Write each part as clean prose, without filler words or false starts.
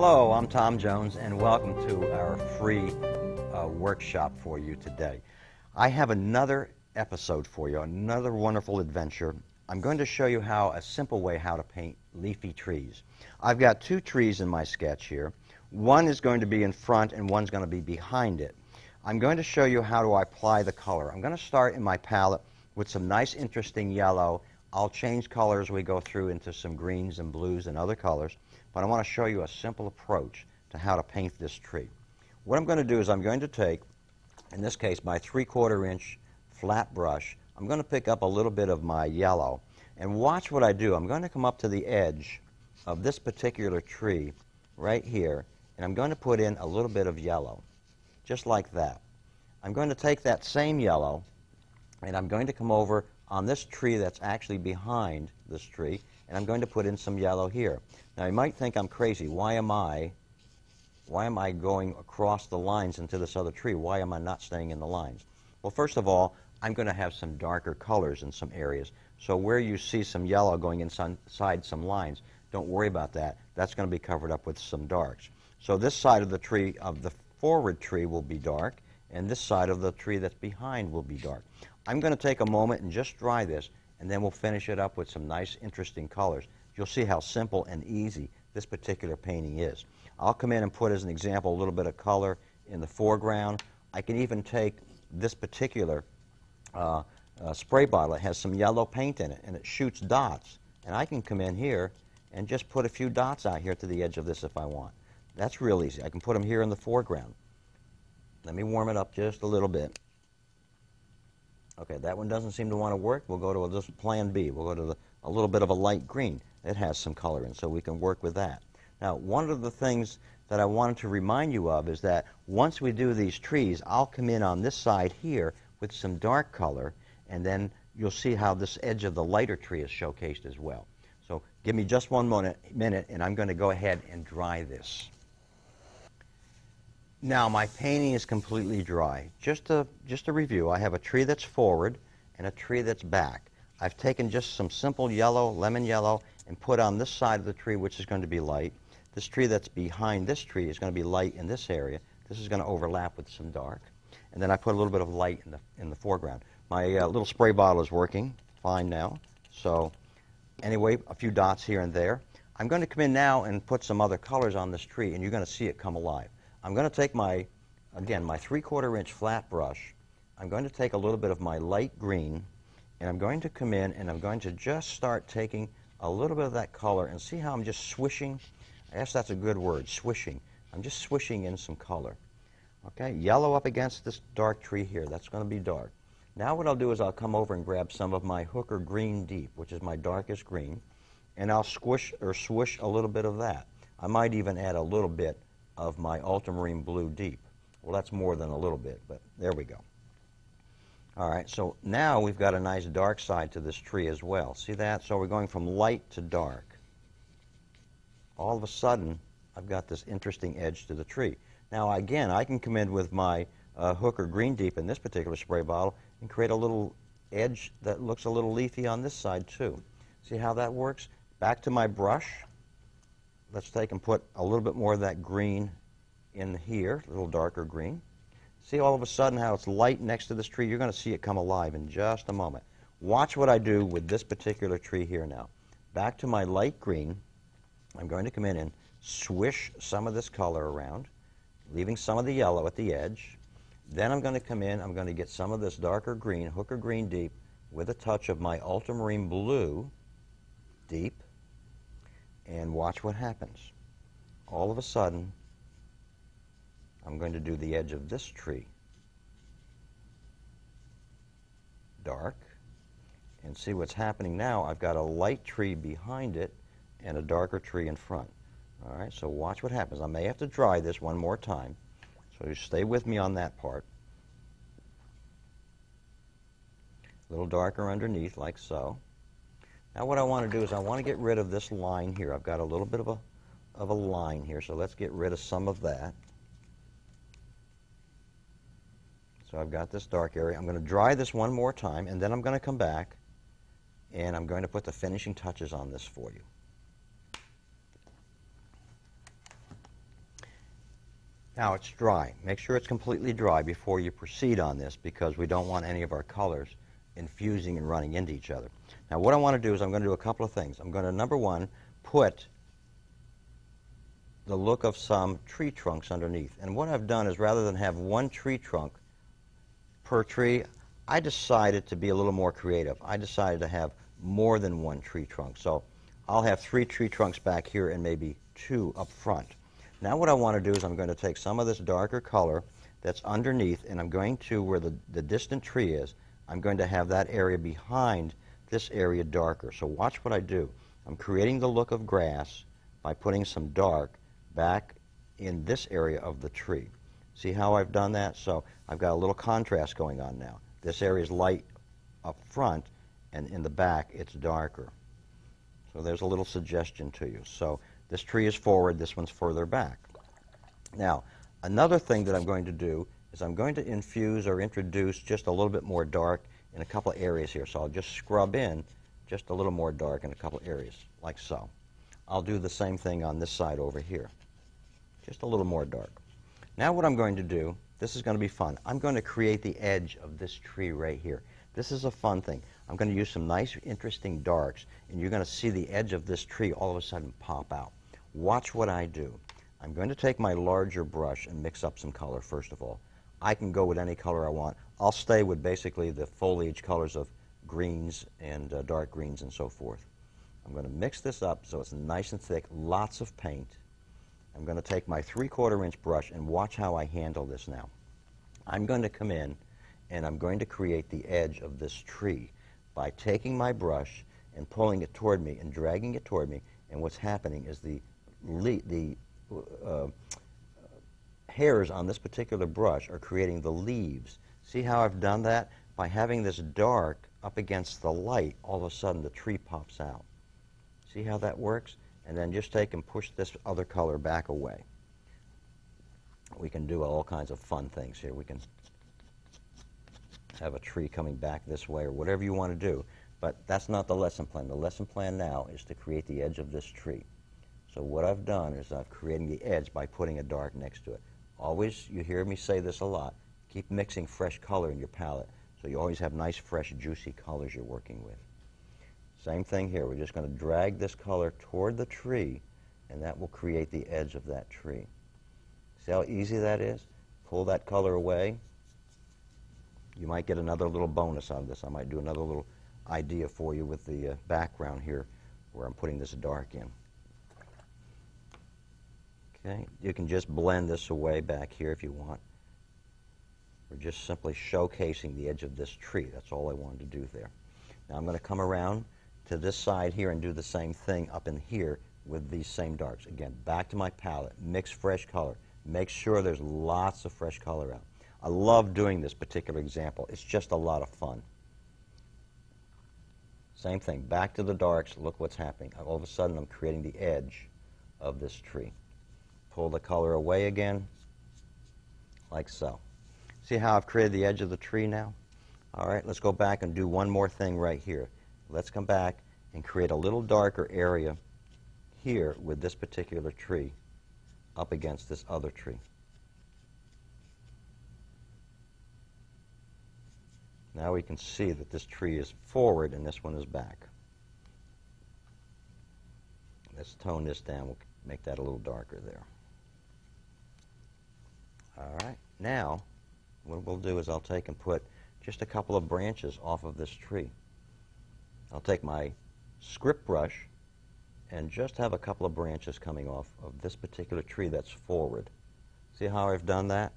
Hello, I'm Tom Jones, and welcome to our free workshop for you today. I have another episode for you, another wonderful adventure. I'm going to show you a simple way how to paint leafy trees. I've got two trees in my sketch here. One is going to be in front and one's going to be behind it. I'm going to show you how to apply the color. I'm going to start in my palette with some nice interesting yellow. I'll change color as we go through into some greens and blues and other colors, but I want to show you a simple approach to how to paint this tree. What I'm going to do is I'm going to take, in this case, my 3/4 inch flat brush. I'm going to pick up a little bit of my yellow, and watch what I do. I'm going to come up to the edge of this particular tree right here, and I'm going to put in a little bit of yellow, just like that. I'm going to take that same yellow, and I'm going to come over on this tree that's actually behind this tree, and I'm going to put in some yellow here. Now, you might think I'm crazy. Why am I going across the lines into this other tree? Why am I not staying in the lines? Well, first of all, I'm going to have some darker colors in some areas. So where you see some yellow going inside some lines, don't worry about that. That's going to be covered up with some darks. So this side of the tree, of the forward tree, will be dark, and this side of the tree that's behind will be dark. I'm going to take a moment and just dry this, and then we'll finish it up with some nice, interesting colors. You'll see how simple and easy this particular painting is. I'll come in and put, as an example, a little bit of color in the foreground. I can even take this particular spray bottle. It has some yellow paint in it, and it shoots dots. And I can come in here and just put a few dots out here to the edge of this if I want. That's real easy. I can put them here in the foreground. Let me warm it up just a little bit. Okay, that one doesn't seem to want to work. We'll go to just plan B. We'll go to a little bit of a light green. It has some color in, so we can work with that. Now, one of the things that I wanted to remind you of is that once we do these trees, I'll come in on this side here with some dark color, and then you'll see how this edge of the lighter tree is showcased as well. So give me just one minute, and I'm going to go ahead and dry this. Now, my painting is completely dry. Just to review, I have a tree that's forward and a tree that's back. I've taken just some simple yellow, lemon yellow, and put on this side of the tree, which is going to be light. This tree that's behind this tree is going to be light in this area. This is going to overlap with some dark. And then I put a little bit of light in the foreground. My little spray bottle is working fine now. So anyway, a few dots here and there. I'm going to come in now and put some other colors on this tree, and you're going to see it come alive. I'm going to take my 3/4 inch flat brush. I'm going to take a little bit of my light green, and I'm going to come in and I'm going to just start taking a little bit of that color, and see how I'm just swishing. I guess that's a good word, swishing. I'm just swishing in some color. Okay, yellow up against this dark tree here. That's going to be dark. Now what I'll do is I'll come over and grab some of my Hooker Green Deep, which is my darkest green, and I'll squish or swish a little bit of that. I might even add a little bit of my ultramarine blue deep. Well, that's more than a little bit, but there we go. All right, so now we've got a nice dark side to this tree as well. See that? So we're going from light to dark. All of a sudden, I've got this interesting edge to the tree. Now, again, I can come in with my Hooker Green Deep in this particular spray bottle and create a little edge that looks a little leafy on this side, too. See how that works? Back to my brush. Let's take and put a little bit more of that green in here, a little darker green. See all of a sudden how it's light next to this tree? You're going to see it come alive in just a moment. Watch what I do with this particular tree here now. Back to my light green, I'm going to come in and swish some of this color around, leaving some of the yellow at the edge. Then I'm going to come in, I'm going to get some of this darker green, Hooker Green Deep, with a touch of my ultramarine blue deep, and watch what happens. All of a sudden, I'm going to do the edge of this tree dark, and see what's happening now. I've got a light tree behind it and a darker tree in front. All right, so watch what happens. I may have to dry this one more time, so you stay with me on that part. A little darker underneath, like so. Now what I want to do is I want to get rid of this line here. I've got a little bit of a line here, so let's get rid of some of that. So I've got this dark area. I'm going to dry this one more time, and then I'm going to come back, and I'm going to put the finishing touches on this for you. Now it's dry. Make sure it's completely dry before you proceed on this, because we don't want any of our colors infusing and running into each other. Now what I want to do is I'm going to do a couple of things. I'm going to, number one, put the look of some tree trunks underneath. And what I've done is, rather than have one tree trunk per tree, I decided to be a little more creative. I decided to have more than one tree trunk. So I'll have 3 tree trunks back here and maybe 2 up front. Now what I want to do is I'm going to take some of this darker color that's underneath, and I'm going to, where the distant tree is, I'm going to have that area behind this area darker. So watch what I do. I'm creating the look of grass by putting some dark back in this area of the tree. See how I've done that? So I've got a little contrast going on now. This area is light up front, and in the back it's darker. So there's a little suggestion to you. So this tree is forward, this one's further back. Now, another thing that I'm going to do is I'm going to infuse or introduce just a little bit more dark in a couple of areas here. So I'll just scrub in just a little more dark in a couple of areas, like so. I'll do the same thing on this side over here. Just a little more dark. Now what I'm going to do, this is going to be fun. I'm going to create the edge of this tree right here. This is a fun thing. I'm going to use some nice, interesting darks, and you're going to see the edge of this tree all of a sudden pop out. Watch what I do. I'm going to take my larger brush and mix up some color, first of all. I can go with any color I want. I'll stay with basically the foliage colors of greens and dark greens and so forth. I'm going to mix this up so it's nice and thick, lots of paint. I'm going to take my 3/4 inch brush and watch how I handle this now. I'm going to come in and I'm going to create the edge of this tree by taking my brush and pulling it toward me and dragging it toward me, and what's happening is the hairs on this particular brush are creating the leaves. See how I've done that? By having this dark up against the light, all of a sudden the tree pops out. See how that works? And then just take and push this other color back away. We can do all kinds of fun things here. We can have a tree coming back this way or whatever you want to do, but that's not the lesson plan. The lesson plan now is to create the edge of this tree. So what I've done is I've created the edge by putting a dark next to it. Always, you hear me say this a lot, keep mixing fresh color in your palette so you always have nice, fresh, juicy colors you're working with. Same thing here. We're just going to drag this color toward the tree, and that will create the edge of that tree. See how easy that is? Pull that color away. You might get another little bonus out of this. I might do another little idea for you with the background here where I'm putting this dark in. Okay, you can just blend this away back here if you want. We're just simply showcasing the edge of this tree. That's all I wanted to do there. Now I'm going to come around to this side here and do the same thing up in here with these same darks. Again, back to my palette, mix fresh color. Make sure there's lots of fresh color out. I love doing this particular example. It's just a lot of fun. Same thing, back to the darks, look what's happening. All of a sudden I'm creating the edge of this tree. Pull the color away again, like so. See how I've created the edge of the tree now? All right, let's go back and do one more thing right here. Let's come back and create a little darker area here with this particular tree up against this other tree. Now we can see that this tree is forward and this one is back. Let's tone this down. We'll make that a little darker there. All right, now what we'll do is I'll take and put just a couple of branches off of this tree. I'll take my script brush and just have a couple of branches coming off of this particular tree that's forward. See how I've done that?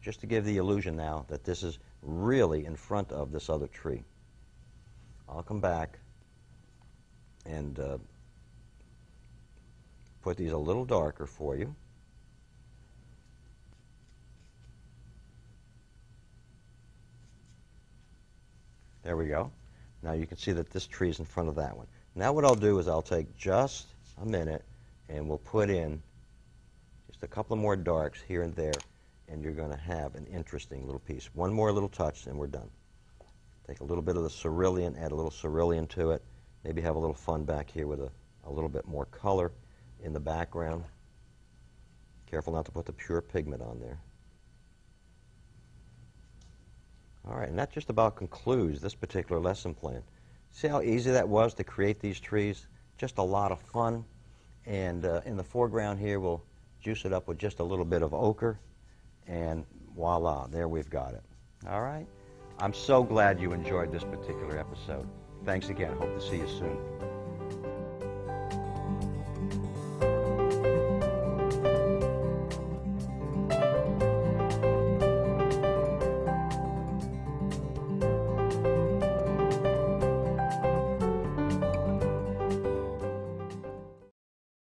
Just to give the illusion now that this is really in front of this other tree. I'll come back and put these a little darker for you. There we go. Now you can see that this tree is in front of that one. Now what I'll do is I'll take just a minute and we'll put in just a couple of more darks here and there, and you're going to have an interesting little piece. One more little touch and we're done. Take a little bit of the cerulean, add a little cerulean to it, maybe have a little fun back here with a little bit more color in the background. Careful not to put the pure pigment on there. All right, and that just about concludes this particular lesson plan. See how easy that was to create these trees? Just a lot of fun. And in the foreground here, we'll juice it up with just a little bit of ochre, and voila, there we've got it. All right? I'm so glad you enjoyed this particular episode. Thanks again. Hope to see you soon.